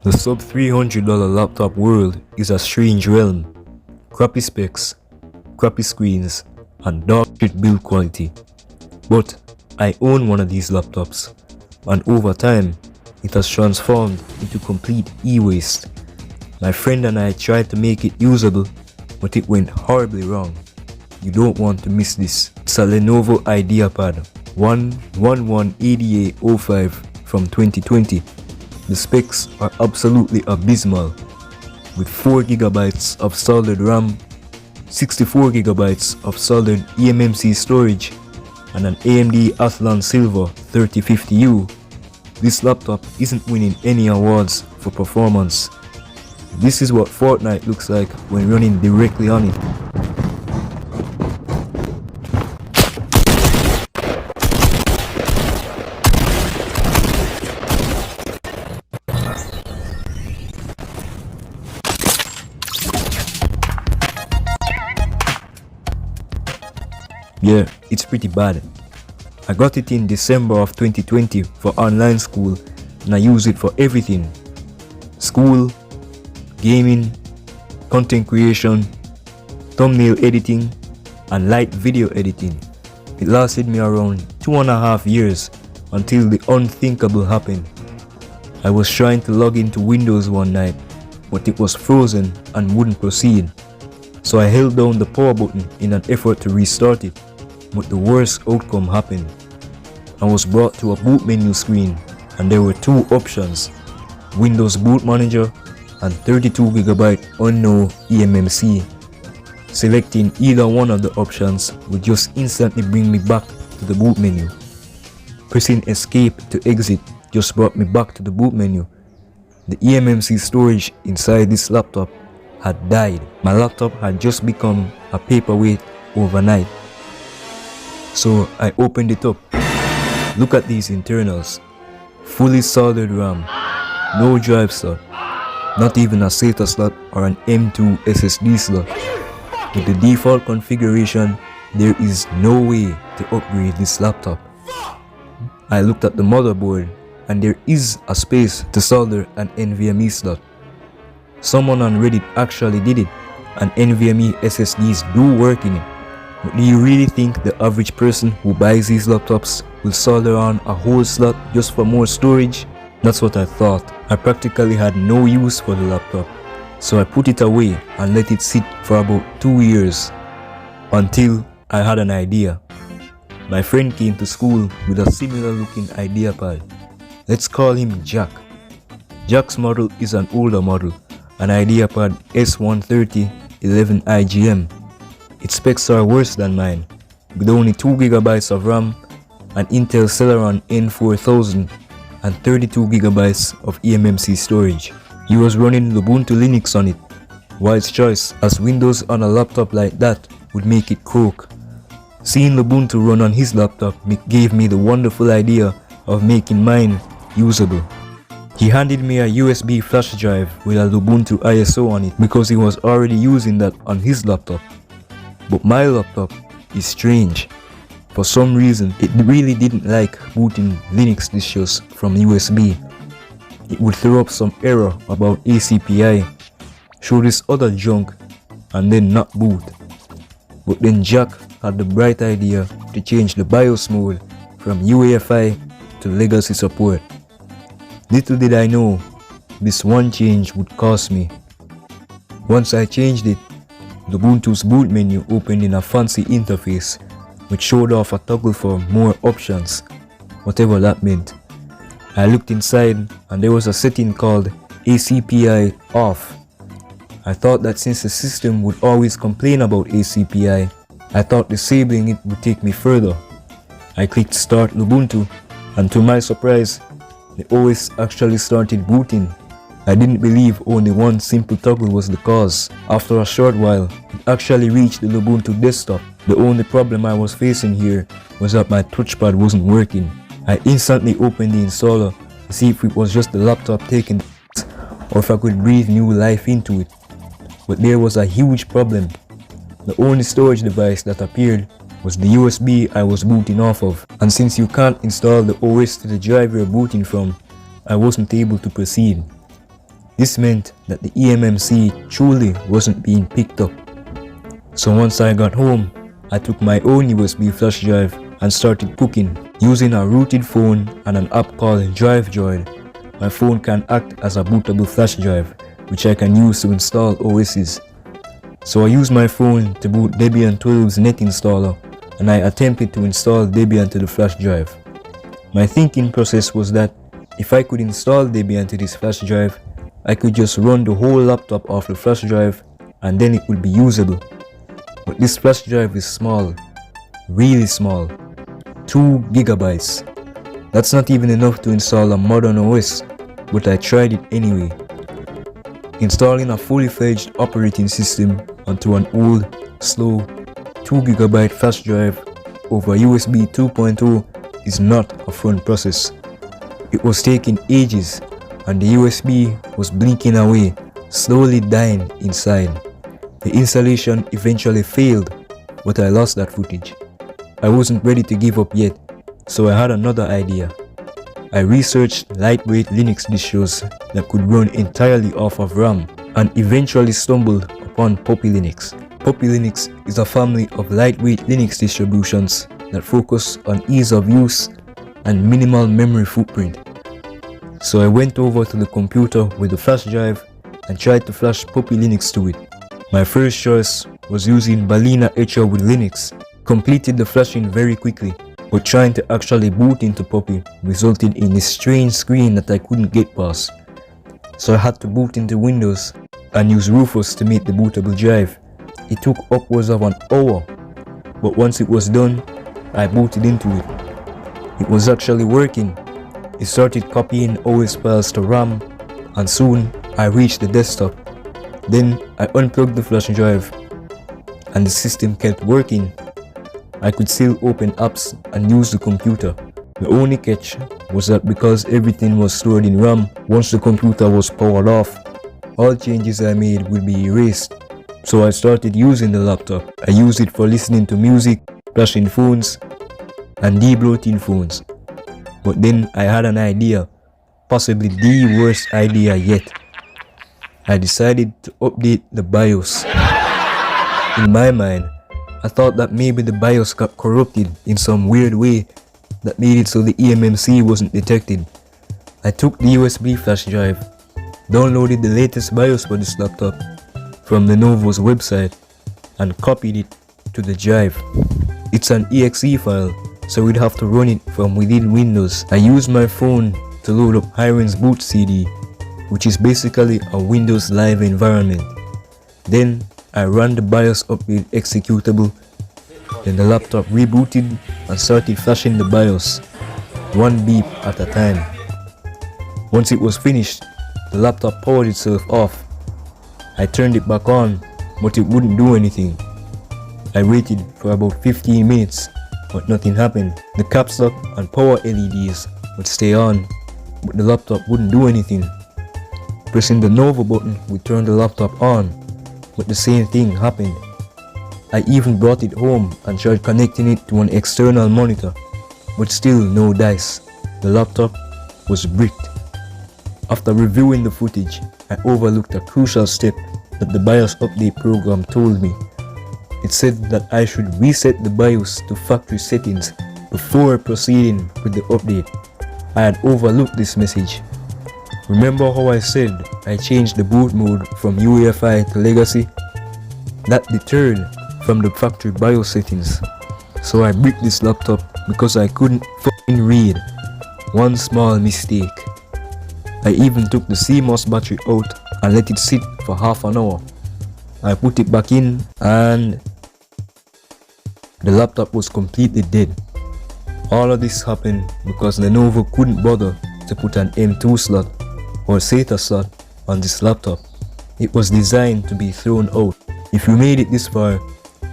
The sub $300 laptop world is a strange realm. Crappy specs, crappy screens, and dog shit build quality. But I own one of these laptops, and over time, it has transformed into complete e-waste. My friend and I tried to make it usable, but it went horribly wrong. You don't want to miss this. It's a Lenovo IdeaPad 1118805 from 2020. The specs are absolutely abysmal, with 4GB of solid RAM, 64GB of solid eMMC storage, and an AMD Athlon Silver 3050U. This laptop isn't winning any awards for performance. This is what Fortnite looks like when running directly on it. Yeah, it's pretty bad. I got it in December of 2020 for online school, and I use it for everything. School, gaming, content creation, thumbnail editing, and light video editing. It lasted me around 2.5 years until the unthinkable happened. I was trying to log into Windows one night, but it was frozen and wouldn't proceed. So I held down the power button in an effort to restart it, but the worst outcome happened. I was brought to a boot menu screen, and there were two options: Windows Boot Manager and 32GB unknown eMMC. Selecting either one of the options would just instantly bring me back to the boot menu. Pressing escape to exit just brought me back to the boot menu. The eMMC storage inside this laptop had died. My laptop had just become a paperweight overnight. So I opened it up. Look at these internals. Fully solid RAM, no drive slot, not even a SATA slot or an M2 SSD slot. With the default configuration, there is no way to upgrade this laptop. I looked at the motherboard, and there is a space to solder an NVMe slot. Someone on Reddit actually did it, and NVMe SSDs do work in it. But do you really think the average person who buys these laptops will solder on a whole slot just for more storage? That's what I thought. I practically had no use for the laptop, so I put it away and let it sit for about 2 years, until I had an idea. My friend came to school with a similar looking IdeaPad. Let's call him Jack. Jack's model is an older model, an IdeaPad S130 11IGM. Its specs are worse than mine, with only 2GB of RAM, an Intel Celeron N4000, and 32GB of eMMC storage. He was running Ubuntu Linux on it. Wise choice, as Windows on a laptop like that would make it croak. Seeing Ubuntu run on his laptop gave me the wonderful idea of making mine usable. He handed me a USB flash drive with a Ubuntu ISO on it because he was already using that on his laptop. But my laptop is strange. For some reason, it really didn't like booting Linux distros from USB. It would throw up some error about ACPI, show this other junk, and then not boot. But then Jack had the bright idea to change the BIOS mode from UEFI to legacy support. Little did I know, this one change would cost me. Once I changed it, Ubuntu's boot menu opened in a fancy interface, which showed off a toggle for more options, whatever that meant. I looked inside, and there was a setting called ACPI off. I thought that since the system would always complain about ACPI, I thought disabling it would take me further. I clicked Start Ubuntu, and to my surprise, the OS actually started booting. I didn't believe only one simple toggle was the cause. After a short while, it actually reached the Ubuntu desktop. The only problem I was facing here was that my touchpad wasn't working. I instantly opened the installer to see if it was just the laptop taking or if I could breathe new life into it. But there was a huge problem. The only storage device that appeared was the USB I was booting off of, and since you can't install the OS to the drive you're booting from, I wasn't able to proceed. This meant that the eMMC truly wasn't being picked up. So once I got home, I took my own USB flash drive and started cooking. Using a rooted phone and an app called Drive Droid, my phone can act as a bootable flash drive, which I can use to install OSs. So I used my phone to boot Debian 12's net installer, and I attempted to install Debian to the flash drive. My thinking process was that if I could install Debian to this flash drive, I could just run the whole laptop off the flash drive and then it would be usable. But this flash drive is small, really small, 2 gigabytes. That's not even enough to install a modern OS, but I tried it anyway. Installing a fully fledged operating system onto an old, slow 2 gigabyte flash drive over USB 2.0 is not a fun process. It was taking ages and the USB was blinking away, slowly dying inside. The installation eventually failed, but I lost that footage. I wasn't ready to give up yet, so I had another idea. I researched lightweight Linux distros that could run entirely off of RAM and eventually stumbled upon Puppy Linux. Puppy Linux is a family of lightweight Linux distributions that focus on ease of use and minimal memory footprint. So I went over to the computer with the flash drive and tried to flash Puppy Linux to it. My first choice was using Balena Etcher with Linux. Completed the flashing very quickly, but trying to actually boot into Puppy resulted in a strange screen that I couldn't get past. So I had to boot into Windows and use Rufus to make the bootable drive. It took upwards of an hour, but once it was done, I booted into it. It was actually working. It started copying OS files to RAM, and soon I reached the desktop. Then I unplugged the flash drive, and the system kept working. I could still open apps and use the computer. The only catch was that because everything was stored in RAM, once the computer was powered off, all changes I made would be erased. So I started using the laptop. I used it for listening to music, flashing phones, and debloating phones. But then I had an idea, possibly the worst idea yet. I decided to update the BIOS. In my mind, I thought that maybe the BIOS got corrupted in some weird way that made it so the eMMC wasn't detected. I took the USB flash drive, downloaded the latest BIOS for this laptop from Lenovo's website, and copied it to the drive. It's an exe file, so we'd have to run it from within Windows. I used my phone to load up Hiren's boot CD, which is basically a Windows Live environment. Then I ran the BIOS update executable, then the laptop rebooted and started flashing the BIOS, one beep at a time. Once it was finished, the laptop powered itself off. I turned it back on, but it wouldn't do anything. I waited for about 15 minutes, but nothing happened. The caps lock and power LEDs would stay on, but the laptop wouldn't do anything. Pressing the Nova button would turn the laptop on, but the same thing happened. I even brought it home and tried connecting it to an external monitor, but still no dice. The laptop was bricked. After reviewing the footage, I overlooked a crucial step that the BIOS update program told me. It said that I should reset the BIOS to factory settings before proceeding with the update. I had overlooked this message. Remember how I said I changed the boot mode from UEFI to Legacy? That deterred from the factory BIOS settings. So I bricked this laptop because I couldn't fucking read. One small mistake. I even took the CMOS battery out and let it sit for half an hour. I put it back in and the laptop was completely dead. All of this happened because Lenovo couldn't bother to put an M2 slot or SATA slot on this laptop. It was designed to be thrown out. If you made it this far,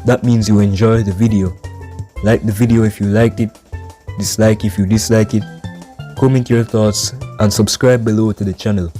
that means you enjoyed the video. Like the video if you liked it, dislike if you dislike it, comment your thoughts, and subscribe below to the channel.